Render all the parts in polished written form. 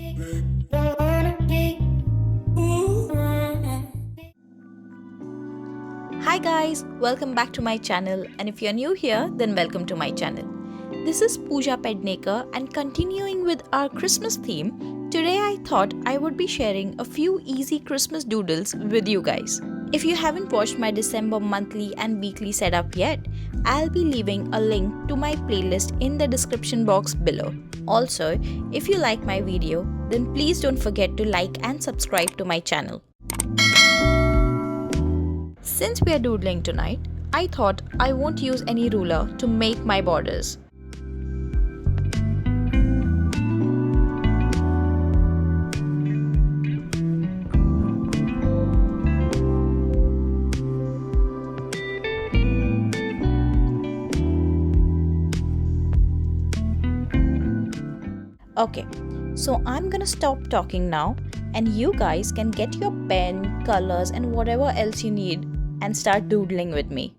Hi guys, welcome back to my channel, and if you're new here, then welcome to my channel. This is Pooja Pednekar, and continuing with our Christmas theme, today I thought I would be sharing a few easy Christmas doodles with you guys. If you haven't watched my December monthly and weekly setup yet, I'll be leaving a link to my playlist in the description box below. Also, if you like my video, then please don't forget to like and subscribe to my channel. Since we are doodling tonight, I thought I won't use any ruler to make my borders. Okay, so I'm gonna stop talking now, and you guys can get your pen, colors, and whatever else you need and start doodling with me.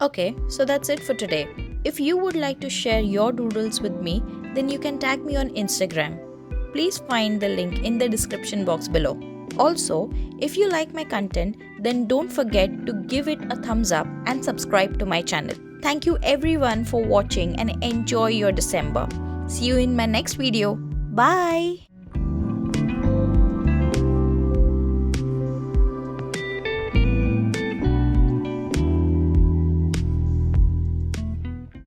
Okay, so that's it for today. If you would like to share your doodles with me, then you can tag me on Instagram. Please find the link in the description box below. Also, if you like my content, then don't forget to give it a thumbs up and subscribe to my channel. Thank you everyone for watching and enjoy your December. See you in my next video. Bye!